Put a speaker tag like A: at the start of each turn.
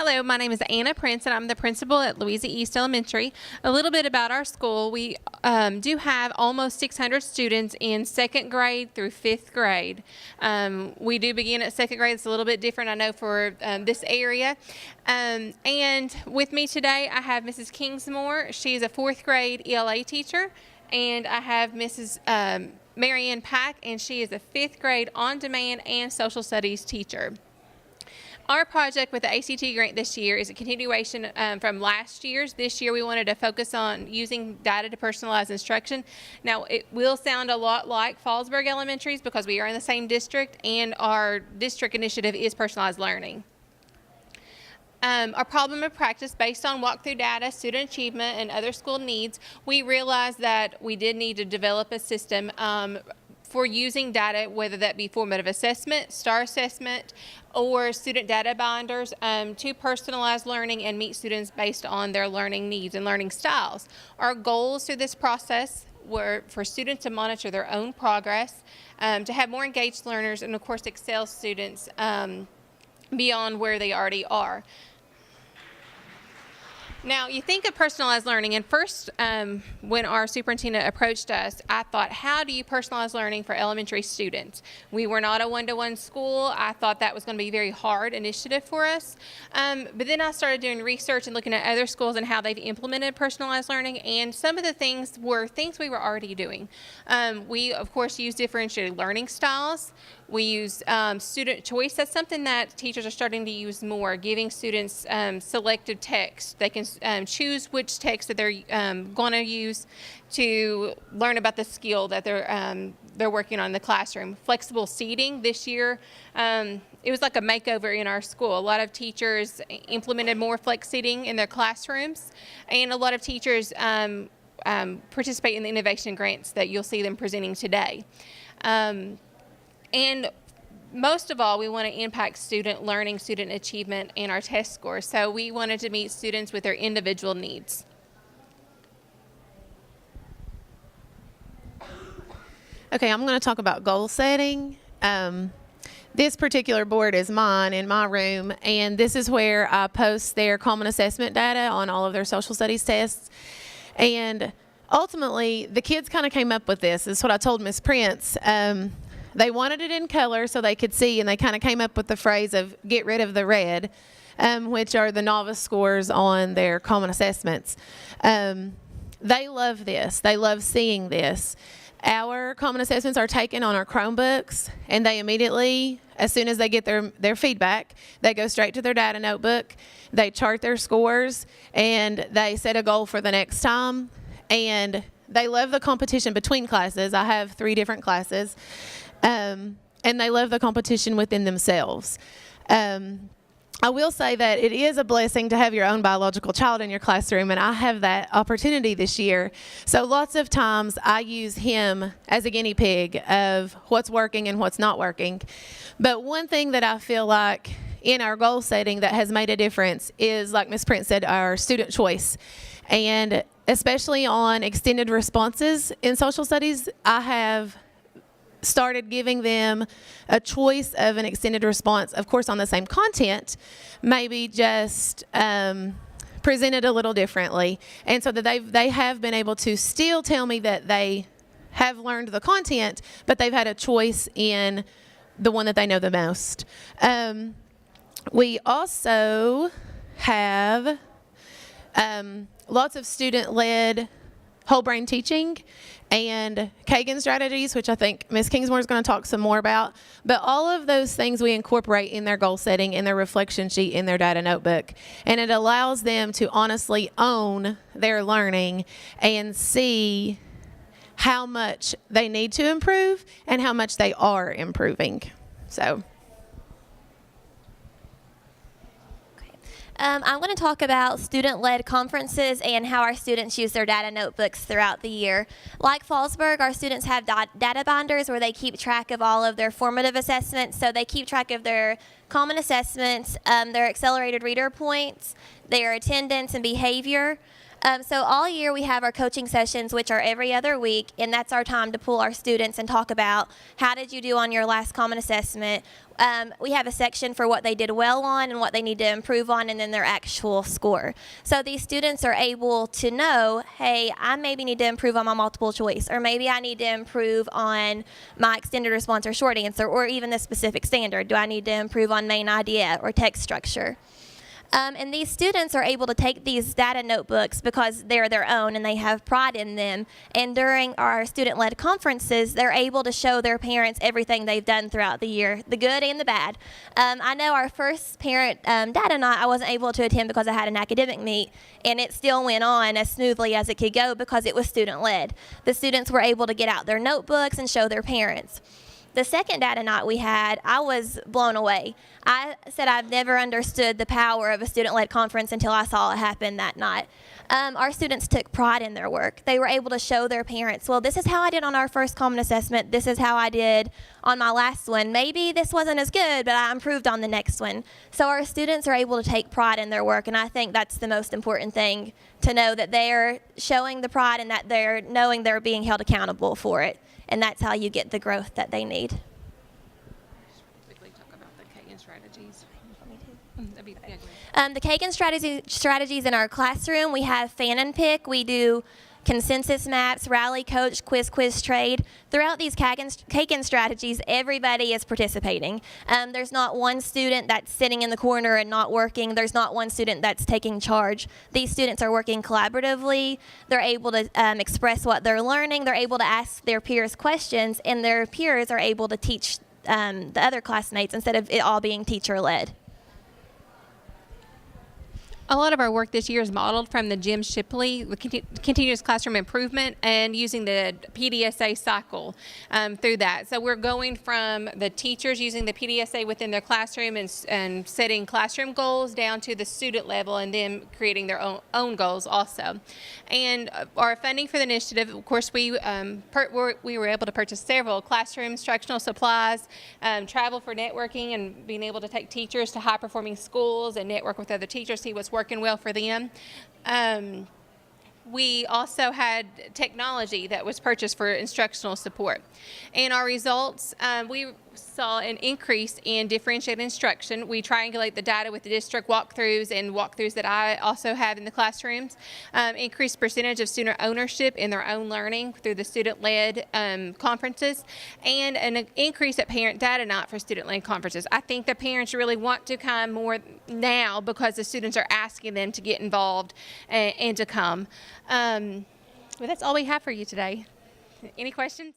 A: Hello, my name is Anna Prince, and I'm the principal at Louisa East Elementary. A little bit about our school. We do have almost 600 students in 2nd grade through 5th grade. We do begin at 2nd grade. It's a little bit different, I know, for this area. And with me today, I have Mrs. Kingsmore. She's a 4th grade ELA teacher. And I have Mrs. Marianne Pack, and she is a 5th grade on-demand and social studies teacher. Our project with the ACT grant this year is a continuation from last year's. This year we wanted to focus on using data to personalize instruction. Now it will sound a lot like Fallsburg Elementary's because we are in the same district, and our district initiative is personalized learning. Our problem of practice, based on walkthrough data, student achievement, and other school needs, we realized that we did need to develop a system for using data, whether that be formative assessment, STAR assessment, or student data binders, to personalize learning and meet students based on their learning needs and learning styles. Our goals through this process were for students to monitor their own progress, to have more engaged learners, and of course excel students beyond where they already are. Now, you think of personalized learning, and first, when our superintendent approached us, I thought, how do you personalize learning for elementary students? We were not a one-to-one school. I thought that was going to be a very hard initiative for us. But then I started doing research and looking at other schools and how they've implemented personalized learning, and some of the things were things we were already doing. We, of course, use differentiated learning styles. We use student choice. That's something that teachers are starting to use more, giving students selective text. They can choose which text that they're going to use to learn about the skill that they're working on in the classroom. Flexible seating this year, it was like a makeover in our school. A lot of teachers implemented more flex seating in their classrooms, and a lot of teachers participate in the innovation grants that you'll see them presenting today. And most of all, we want to impact student learning, student achievement, and our test scores. So we wanted to meet students with their individual needs.
B: Okay, I'm going to talk about goal setting. This particular board is mine in my room, and this is where I post their common assessment data on all of their social studies tests. And ultimately, the kids kind of came up with this. This is what I told Ms. Prince. They wanted it in color so they could see, and they kind of came up with the phrase of get rid of the red, which are the novice scores on their common assessments. They love this. They love seeing this. Our common assessments are taken on our Chromebooks, and they immediately, as soon as they get their feedback, they go straight to their data notebook, they chart their scores, and they set a goal for the next time. And they love the competition between classes. I have 3 different classes. And they love the competition within themselves. I will say that it is a blessing to have your own biological child in your classroom, and I have that opportunity this year. So lots of times I use him as a guinea pig of what's working and what's not working. But one thing that I feel like in our goal setting that has made a difference is, like Ms. Prince said, our student choice. And especially on extended responses in social studies, I have started giving them a choice of an extended response, of course on the same content, maybe just presented a little differently. And so that they have been able to still tell me that they have learned the content, but they've had a choice in the one that they know the most. We also have lots of student-led whole brain teaching and Kagan strategies, which I think Ms. Kingsmore is going to talk some more about. But all of those things we incorporate in their goal setting, in their reflection sheet, in their data notebook. And it allows them to honestly own their learning and see how much they need to improve and how much they are improving. So.
C: I'm going to talk about student-led conferences and how our students use their data notebooks throughout the year. Like Fallsburg, our students have data binders where they keep track of all of their formative assessments. So they keep track of their common assessments, their accelerated reader points, their attendance and behavior. So all year we have our coaching sessions, which are every other week, and that's our time to pull our students and talk about how did you do on your last common assessment. We have a section for what they did well on and what they need to improve on, and then their actual score. So these students are able to know, hey, I maybe need to improve on my multiple choice, or maybe I need to improve on my extended response or short answer, or even the specific standard. Do I need to improve on main idea or text structure? And these students are able to take these data notebooks because they're their own and they have pride in them. And during our student-led conferences, they're able to show their parents everything they've done throughout the year, the good and the bad. I know our first parent data night I wasn't able to attend because I had an academic meet, and it still went on as smoothly as it could go because it was student-led. The students were able to get out their notebooks and show their parents. The second data night we had, I was blown away. I said I've never understood the power of a student-led conference until I saw it happen that night. Our students took pride in their work. They were able to show their parents, well, this is how I did on our first common assessment. This is how I did on my last one. Maybe this wasn't as good, but I improved on the next one. So our students are able to take pride in their work, and I think that's the most important thing, to know that they're showing the pride and that they're knowing they're being held accountable for it. And that's how you get the growth that they need.
A: Quickly talk about the Kagan strategies.
C: The Kagan strategies in our classroom, we have fan and pick. We do consensus maps, rally, coach, quiz, trade. Throughout these Kagan strategies, everybody is participating. There's not one student that's sitting in the corner and not working. There's not one student that's taking charge. These students are working collaboratively. They're able to express what they're learning. They're able to ask their peers questions, and their peers are able to teach the other classmates instead of it all being teacher-led.
A: A lot of our work this year is modeled from the Jim Shipley continuous classroom improvement and using the PDSA cycle through that. So we're going from the teachers using the PDSA within their classroom and setting classroom goals down to the student level and then creating their own goals also. And our funding for the initiative, of course, we were able to purchase several classroom instructional supplies, travel for networking and being able to take teachers to high-performing schools and network with other teachers, see what's working well for them. We also had technology that was purchased for instructional support. And our results, we saw an increase in differentiated instruction. We triangulate the data with the district walkthroughs and walkthroughs that I also have in the classrooms. Increased percentage of student ownership in their own learning through the student-led conferences, and an increase at parent data night for student-led conferences. I think the parents really want to come more now because the students are asking them to get involved and to come. Well, that's all we have for you today. Any questions?